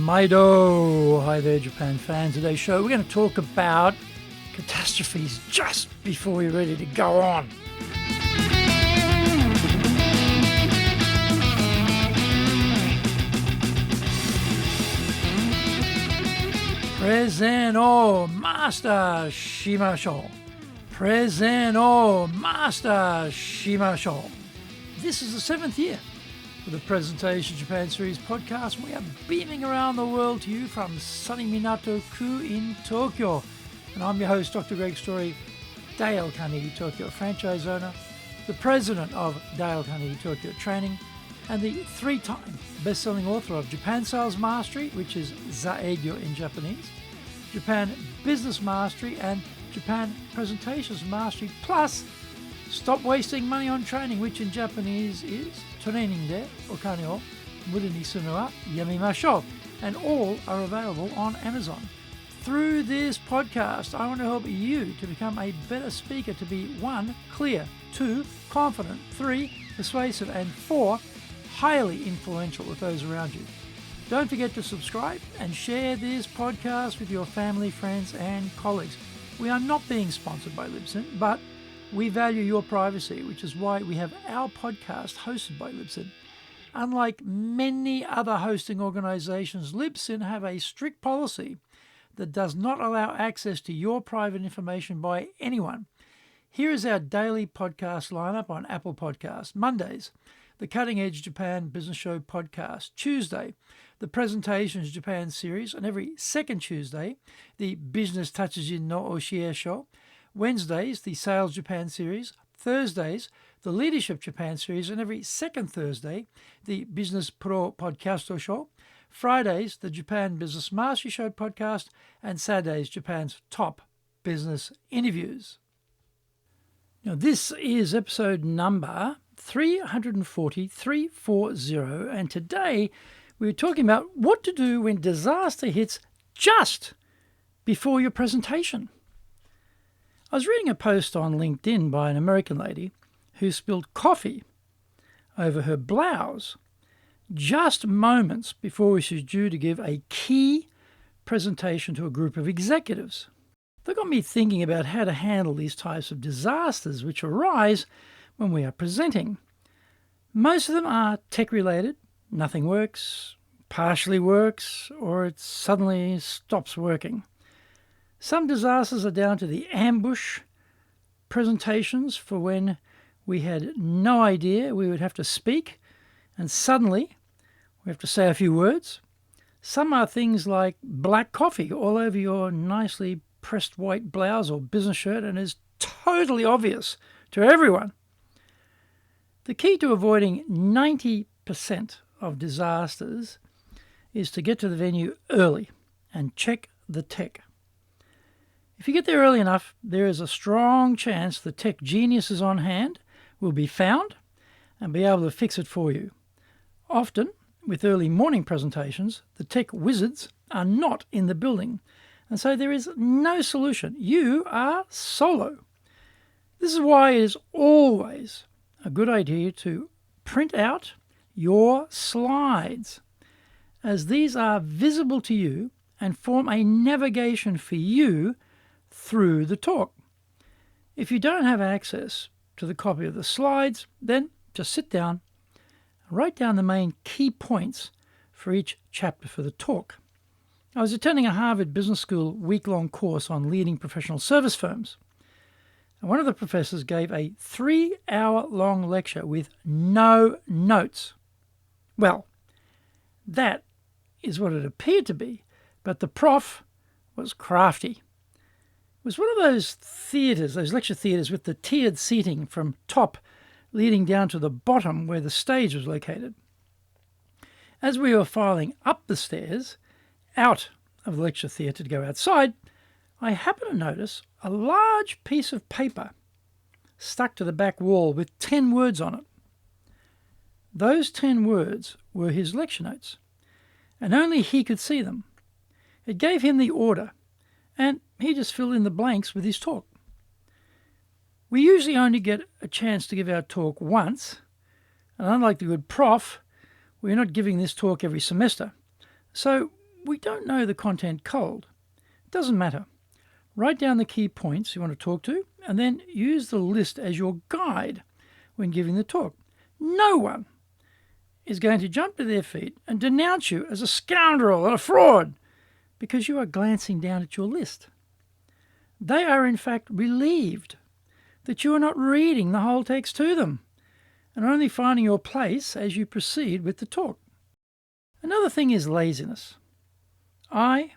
Maido! Hi there, Japan fans. Today's show, we're going to talk about catastrophes just before you're ready to go on. Present o master shimashou. Present o master shimashou. This is the 7th year for the Presentation Japan Series podcast. We are beaming around the world to you from sunny Minato-ku in Tokyo. And I'm your host, Dr. Greg Story, Dale Carnegie Tokyo franchise owner, the president of Dale Carnegie Tokyo Training, and the 3-time best-selling author of Japan Sales Mastery, which is Zaegyo in Japanese, Japan Business Mastery, and Japan Presentations Mastery, plus Stop Wasting Money on Training, which in Japanese is Training de okane o muri ni sunu wa yamimashou, and all are available on Amazon. Through this podcast, I want to help you to become a better speaker, to be 1, clear, 2, confident, 3, persuasive, and 4, highly influential with those around you. Don't forget to subscribe and share this podcast with your family, friends, and colleagues. We are not being sponsored by Libsyn, but we value your privacy, which is why we have our podcast hosted by Libsyn. Unlike many other hosting organizations, Libsyn have a strict policy that does not allow access to your private information by anyone. Here is our daily podcast lineup on Apple Podcasts. Mondays, the Cutting Edge Japan Business Show podcast. Tuesday, the Presentations Japan series, and every second Tuesday, the Business Tatsujin no Oshie show. Wednesdays, the Sales Japan series. Thursdays, the Leadership Japan series, and every second Thursday, the Business Pro Podcasto show. Fridays, the Japan Business Mastery Show podcast, and Saturdays, Japan's top business interviews. Now, this is episode number 340, and today we're talking about what to do when disaster hits just before your presentation. I was reading a post on LinkedIn by an American lady who spilled coffee over her blouse just moments before she was due to give a key presentation to a group of executives. That got me thinking about how to handle these types of disasters which arise when we are presenting. Most of them are tech-related. Nothing works, partially works, or it suddenly stops working. Some disasters are down to the ambush presentations for when we had no idea we would have to speak, and suddenly we have to say a few words. Some are things like black coffee all over your nicely pressed white blouse or business shirt and is totally obvious to everyone. The key to avoiding 90% of disasters is to get to the venue early and check the tech. If you get there early enough, there is a strong chance the tech geniuses on hand will be found and be able to fix it for you. Often, with early morning presentations, the tech wizards are not in the building, and so there is no solution. You are solo. This is why it is always a good idea to print out your slides, as these are visible to you and form a navigation for you through the talk. If you don't have access to the copy of the slides, then just sit down and write down the main key points for each chapter for the talk. I was attending a Harvard Business School week-long course on leading professional service firms, and one of the professors gave a 3-hour-long lecture with no notes. Well, that is what it appeared to be, but the prof was crafty. It was one of those theatres, those lecture theatres with the tiered seating from top leading down to the bottom where the stage was located. As we were filing up the stairs, out of the lecture theatre to go outside, I happened to notice a large piece of paper stuck to the back wall with 10 words on it. Those 10 words were his lecture notes, and only he could see them. It gave him the order, and he just filled in the blanks with his talk. We usually only get a chance to give our talk once, and unlike the good prof, we're not giving this talk every semester. So we don't know the content cold. It doesn't matter. Write down the key points you want to talk to, and then use the list as your guide when giving the talk. No one is going to jump to their feet and denounce you as a scoundrel and a fraud because you are glancing down at your list. They are in fact relieved that you are not reading the whole text to them and only finding your place as you proceed with the talk. Another thing is laziness. I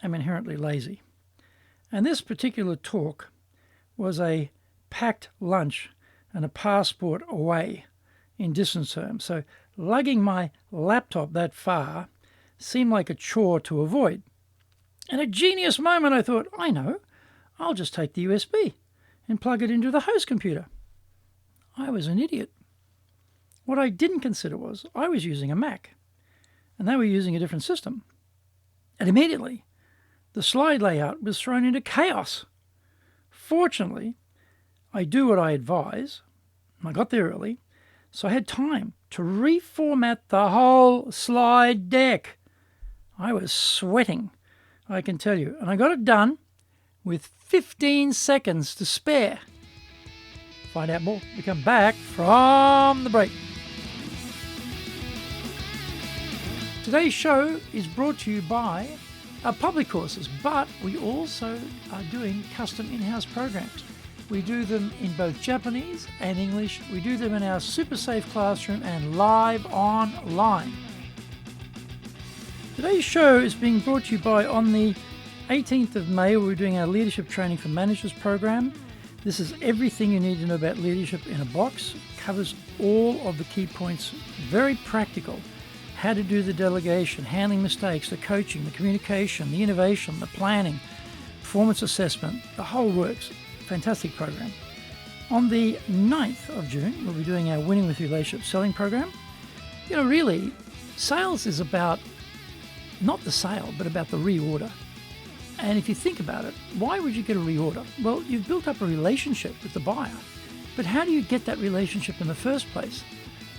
am inherently lazy, and this particular talk was a packed lunch and a passport away in distance terms, so lugging my laptop that far seemed like a chore to avoid. In a genius moment, I thought, I know, I'll just take the USB and plug it into the host computer. I was an idiot. What I didn't consider was I was using a Mac, and they were using a different system. And immediately, the slide layout was thrown into chaos. Fortunately, I do what I advise. I got there early, so I had time to reformat the whole slide deck. I was sweating, I can tell you, and I got it done with 15 seconds to spare. Find out more. We come back from the break. Today's show is brought to you by our public courses, but we also are doing custom in-house programs. We do them in both Japanese and English. We do them in our super safe classroom and live online. Today's show is being brought to you by, on the 18th of May, we're doing our Leadership Training for Managers program. This is everything you need to know about leadership in a box. It covers all of the key points, very practical. How to do the delegation, handling mistakes, the coaching, the communication, the innovation, the planning, performance assessment, the whole works. Fantastic program. On the 9th of June, we'll be doing our Winning with Relationship Selling program. You know, really, sales is about not the sale, but about the reorder. And if you think about it, why would you get a reorder? Well, you've built up a relationship with the buyer. But how do you get that relationship in the first place?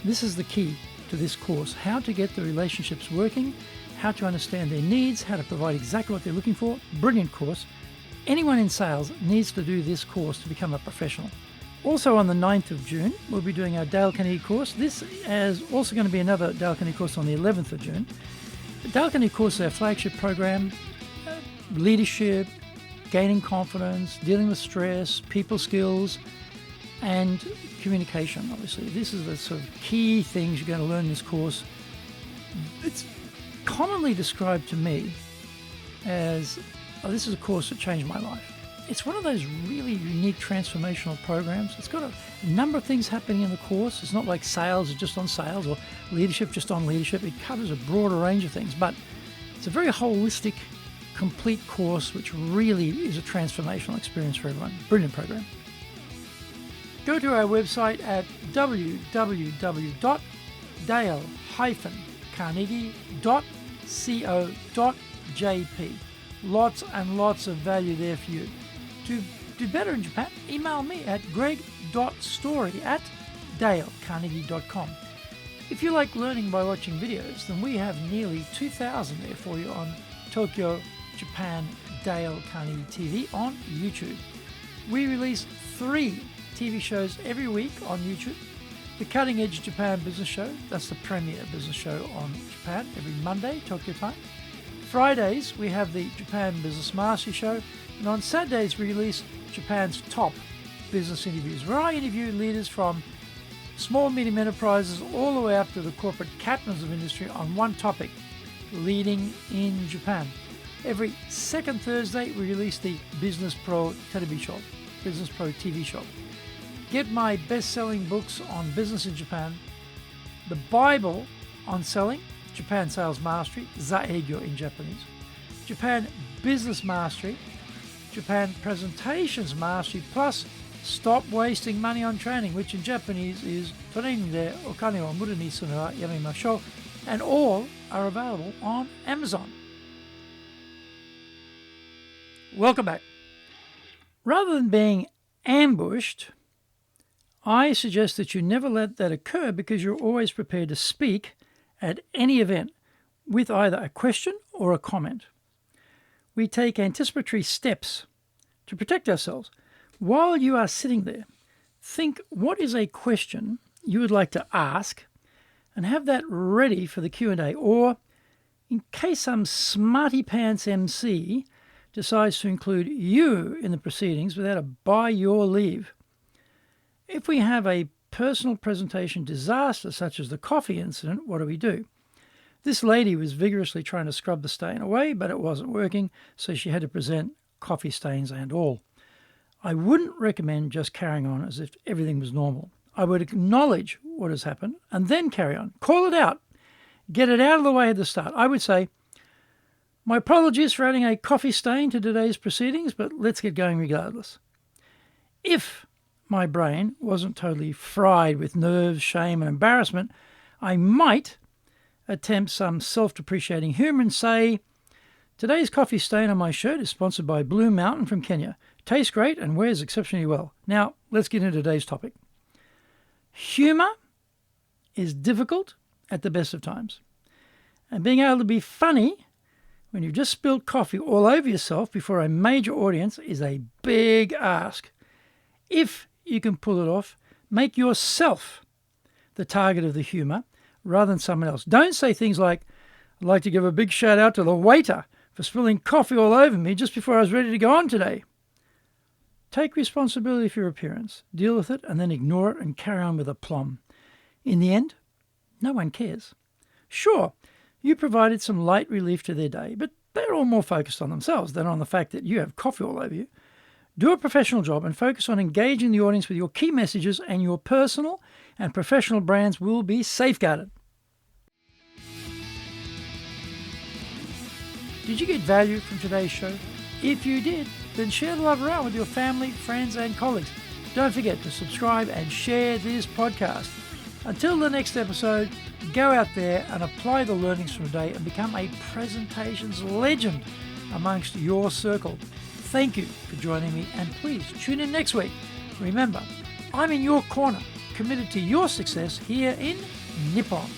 This is the key to this course: how to get the relationships working, how to understand their needs, how to provide exactly what they're looking for. Brilliant course. Anyone in sales needs to do this course to become a professional. Also on the 9th of June, we'll be doing our Dale Carnegie course. This is also going to be another Dale Carnegie course on the 11th of June. The Dale Carnegie course is our flagship program. Leadership, gaining confidence, dealing with stress, people skills, and communication, obviously. This is the sort of key things you're going to learn in this course. It's commonly described to me as, this is a course that changed my life. It's one of those really unique transformational programs. It's got a number of things happening in the course. It's not like sales is just on sales or leadership just on leadership. It covers a broader range of things, but it's a very holistic, complete course which really is a transformational experience for everyone. Brilliant program. Go to our website at www.dale-carnegie.co.jp. Lots and lots of value there for you. To do better in Japan, email me at greg.story@dalecarnegie.com. If you like learning by watching videos, then we have nearly 2,000 there for you on Tokyo, Japan, Dale Carnegie TV on YouTube. We release 3 TV shows every week on YouTube. The Cutting Edge Japan Business Show, that's the premier business show on Japan, every Monday, Tokyo time. Fridays, we have the Japan Business Mastery Show. And on Saturdays, we release Japan's top business interviews, where I interview leaders from small, medium enterprises all the way up to the corporate captains of industry on one topic: leading in Japan. Every second Thursday, we release the Business Pro TV Show. Get my best-selling books on business in Japan, the Bible on selling, Japan Sales Mastery, Zaegyo in Japanese, Japan Business Mastery, Japan Presentations Mastery, plus Stop Wasting Money on Training, which in Japanese is Training de okane wo muru ni suru wa yamemashou, and all are available on Amazon. Welcome back. Rather than being ambushed, I suggest that you never let that occur, because you're always prepared to speak at any event with either a question or a comment. We take anticipatory steps to protect ourselves. While you are sitting there, think what is a question you would like to ask and have that ready for the Q&A, or in case some smarty pants MC decides to include you in the proceedings without a by your leave. If we have a personal presentation disaster such as the coffee incident, what do? This lady was vigorously trying to scrub the stain away, but it wasn't working, so she had to present coffee stains and all. I wouldn't recommend just carrying on as if everything was normal. I would acknowledge what has happened and then carry on. Call it out. Get it out of the way at the start. I would say, my apologies for adding a coffee stain to today's proceedings, but let's get going regardless. If my brain wasn't totally fried with nerves, shame, and embarrassment, I might attempt some self-depreciating humor and say, today's coffee stain on my shirt is sponsored by Blue Mountain from Kenya. Tastes great and wears exceptionally well. Now, let's get into today's topic. Humor is difficult at the best of times. And being able to be funny when you've just spilled coffee all over yourself before a major audience is a big ask. If you can pull it off, make yourself the target of the humor rather than someone else. Don't say things like, I'd like to give a big shout out to the waiter for spilling coffee all over me just before I was ready to go on today. Take responsibility for your appearance, deal with it, and then ignore it and carry on with aplomb. In the end, no one cares. Sure, you provided some light relief to their day, but they're all more focused on themselves than on the fact that you have coffee all over you. Do a professional job and focus on engaging the audience with your key messages, and your personal and professional brands will be safeguarded. Did you get value from today's show? If you did, then share the love around with your family, friends, and colleagues. Don't forget to subscribe and share this podcast. Until the next episode, go out there and apply the learnings from today and become a presentations legend amongst your circle. Thank you for joining me, and please tune in next week. Remember, I'm in your corner, committed to your success here in Nippon.